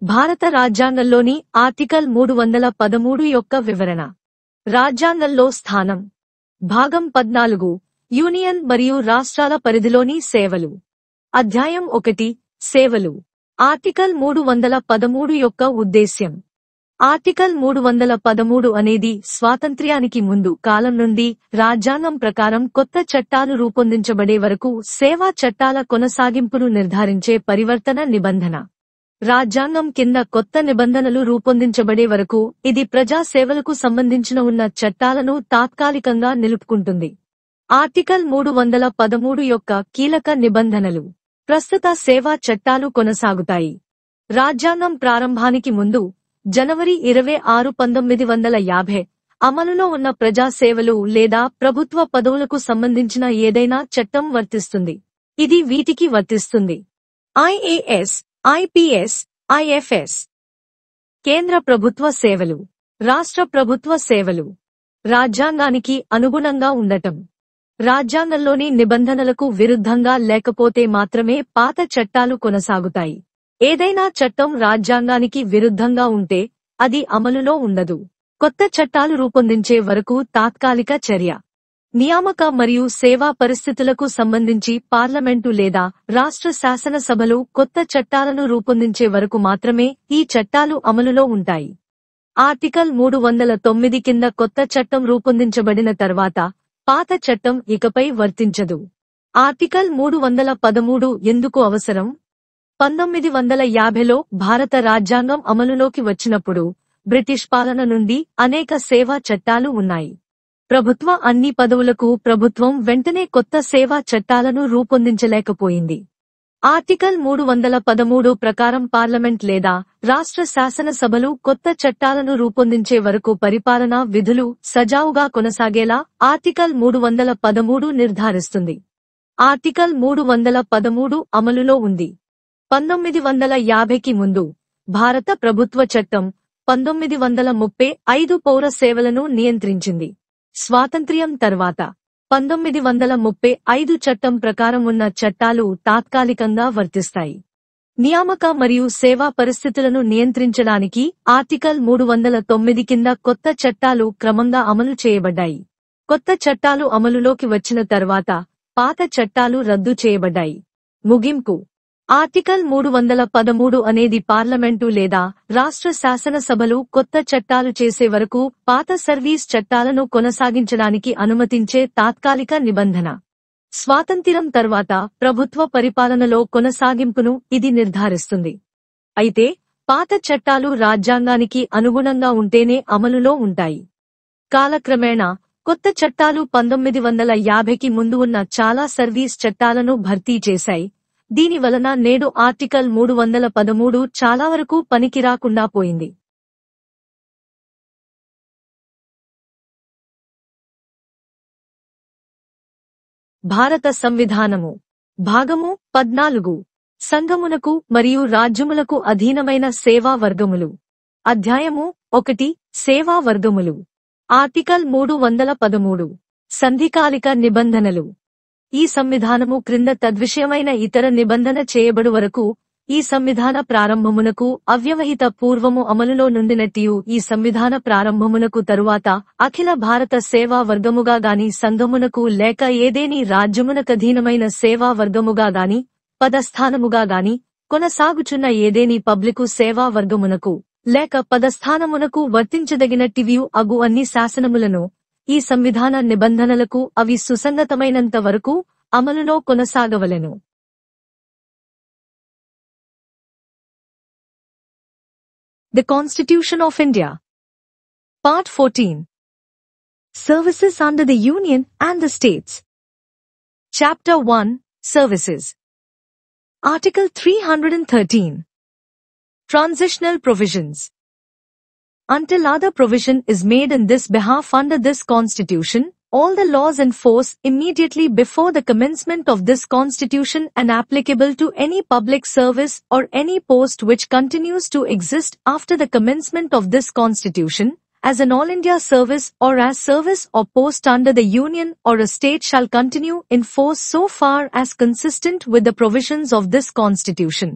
భారత రాజ్యాంగంలోని ఆర్టికల్ 313 యొక్క వివరణ. రాజ్యాంగంలో స్థానం. భాగం 14 యూనియన్ మరియు రాష్ట్రాల పరిధిలోని సేవలు. అధ్యాయం 1 సేవలు. ఆర్టికల్ 313 యొక్క ఉద్దేశ్యం. ఆర్టికల్ 313 అనేది స్వాతంత్ర్యానికి ముందు కాలం నుండి రాజ్యాంగం ప్రకారం కొత్త చట్టాలు రూపొందించబడే వరకు సేవా చట్టాల కొనసాగింపును నిర్ధారించే పరివర్తన నిబంధన. రాజ్యాంగం కింద కొత్త నిబంధనలు రూపొందించబడే వరకు ఇది ప్రజా సేవలకు సంబంధించిన ఉన్న చట్టాలను తాత్కాలికంగా నిలుపుకుంటుంది. ఆర్టికల్ 313 యొక్క కీలక నిబంధనలు. ప్రస్తుత సేవా చట్టాలు కొనసాగుతాయి. రాజ్యాంగం ప్రారంభానికి ముందు జనవరి 26, 1950 అమలులో ఉన్న ప్రజా సేవలు లేదా ప్రభుత్వ పదవులకు సంబంధించిన ఏదైనా చట్టం వర్తిస్తుంది. ఇది వీటికి వర్తిస్తుంది: ఐఏఎస్, ఐపీఎస్, ఐఎఫ్ఎస్. కేంద్ర ప్రభుత్వ సేవలు, రాష్ట్ర ప్రభుత్వ సేవలు. రాజ్యాంగానికి అనుగుణంగా ఉండటం. రాజ్యాంగంలోని నిబంధనలకు విరుద్ధంగా లేకపోతే మాత్రమే పాత చట్టాలు కొనసాగుతాయి. ఏదైనా చట్టం రాజ్యాంగానికి విరుద్ధంగా ఉంటే అది అమలులో ఉండదు. కొత్త చట్టాలు రూపొందించే వరకు తాత్కాలిక చర్య. నియామక మరియు సేవా పరిస్థితులకు సంబంధించి పార్లమెంటు లేదా రాష్ట్ర శాసనసభలు కొత్త చట్టాలను రూపొందించే వరకు మాత్రమే ఈ చట్టాలు అమలులో ఉంటాయి. ఆర్టికల్ 309 కింద కొత్త చట్టం రూపొందించబడిన తర్వాత పాత చట్టం ఇకపై వర్తించదు. ఆర్టికల్ 313 ఎందుకు అవసరం? 1950లో భారత రాజ్యాంగం అమలులోకి వచ్చినప్పుడు బ్రిటిష్ పాలన నుండి అనేక సేవా చట్టాలు ఉన్నాయి. ప్రభుత్వ అన్ని పదవులకు ప్రభుత్వం వెంటనే కొత్త సేవా చట్టాలను రూపొందించలేకపోయింది. ఆర్టికల్ 313 ప్రకారం పార్లమెంట్ లేదా రాష్ట్ర శాసనసభలు కొత్త చట్టాలను రూపొందించే వరకు పరిపాలనా విధులు సజావుగా కొనసాగేలా ఆర్టికల్ 313 నిర్ధారిస్తుంది. ఆర్టికల్ 313 అమలులో ఉంది. 1950కి ముందు భారత ప్రభుత్వ చట్టం 1935 పౌర సేవలను నియంత్రించింది. స్వాతంత్ర్యం తర్వాత 1935 చట్టం ప్రకారం ఉన్న చట్టాలు తాత్కాలికంగా వర్తిస్తాయి. నియామక మరియు సేవా పరిస్థితులను నియంత్రించడానికి ఆర్టికల్ 309 కింద కొత్త చట్టాలు క్రమంగా అమలు చేయబడ్డాయి. కొత్త చట్టాలు అమలులోకి వచ్చిన తర్వాత పాత చట్టాలు రద్దు చేయబడ్డాయి. ముగింపు. ఆర్టికల్ 313 అనేది పార్లమెంటు లేదా రాష్ట్ర శాసనసభలు కొత్త చట్టాలు చేసే వరకు పాత సర్వీస్ చట్టాలను కొనసాగించడానికి అనుమతించే తాత్కాలిక నిబంధన. స్వాతంత్ర్యం తర్వాత ప్రభుత్వ పరిపాలనలో కొనసాగింపును ఇది నిర్ధారిస్తుంది. అయితే పాత చట్టాలు రాజ్యాంగానికి అనుగుణంగా ఉంటేనే అమలులో ఉంటాయి. కాలక్రమేణా కొత్త చట్టాలు 1950కి ముందు ఉన్న చాలా సర్వీస్ చట్టాలను భర్తీ చేశాయి. దీని వలన నేడు ఆర్టికల్ 313 చాలా వరకు పనికిరాకుండా పోయింది. భారత సంవిధానము. భాగము 14 సంఘమునకు మరియు రాజ్యములకు అధీనమైన సేవా వర్గములు. అధ్యాయము 1 సేవా వర్గములు. ఆర్టికల్ 313 సంధికాలిక నిబంధనలు. ఈ సంవిధానము క్రింద తద్విషయమైన ఇతర నిబంధన చేయబడు వరకు ఈ సంవిధాన ప్రారంభమునకు అవ్యవహిత పూర్వము అమలులో నుండినట్టియు ఈ సంవిధాన ప్రారంభమునకు తరువాత అఖిల భారత సేవా వర్గముగా గాని సంఘమునకు లేక ఏదేని రాజ్యమునకధీనమైన సేవా వర్గముగా గాని పదస్థానముగా గాని కొనసాగుచున్న ఏదేని పబ్లికు సేవా వర్గమునకు లేక పదస్థానమునకు వర్తించదగినట్టివియు అగు అన్ని శాసనములను ఈ సంవిధాన నిబంధనలకు అవి సుసంగతమైనంత వరకు అమలులో కొనసాగవలెను. The Constitution of India. Part 14. Services under the Union and the States. Chapter 1. Services. Article 313. Transitional Provisions. Until other provision is made in this behalf under this Constitution, all the laws in force immediately before the commencement of this Constitution and applicable to any public service or any post which continues to exist after the commencement of this Constitution, as an All India service or as service or post under the Union or a state shall continue in force so far as consistent with the provisions of this Constitution.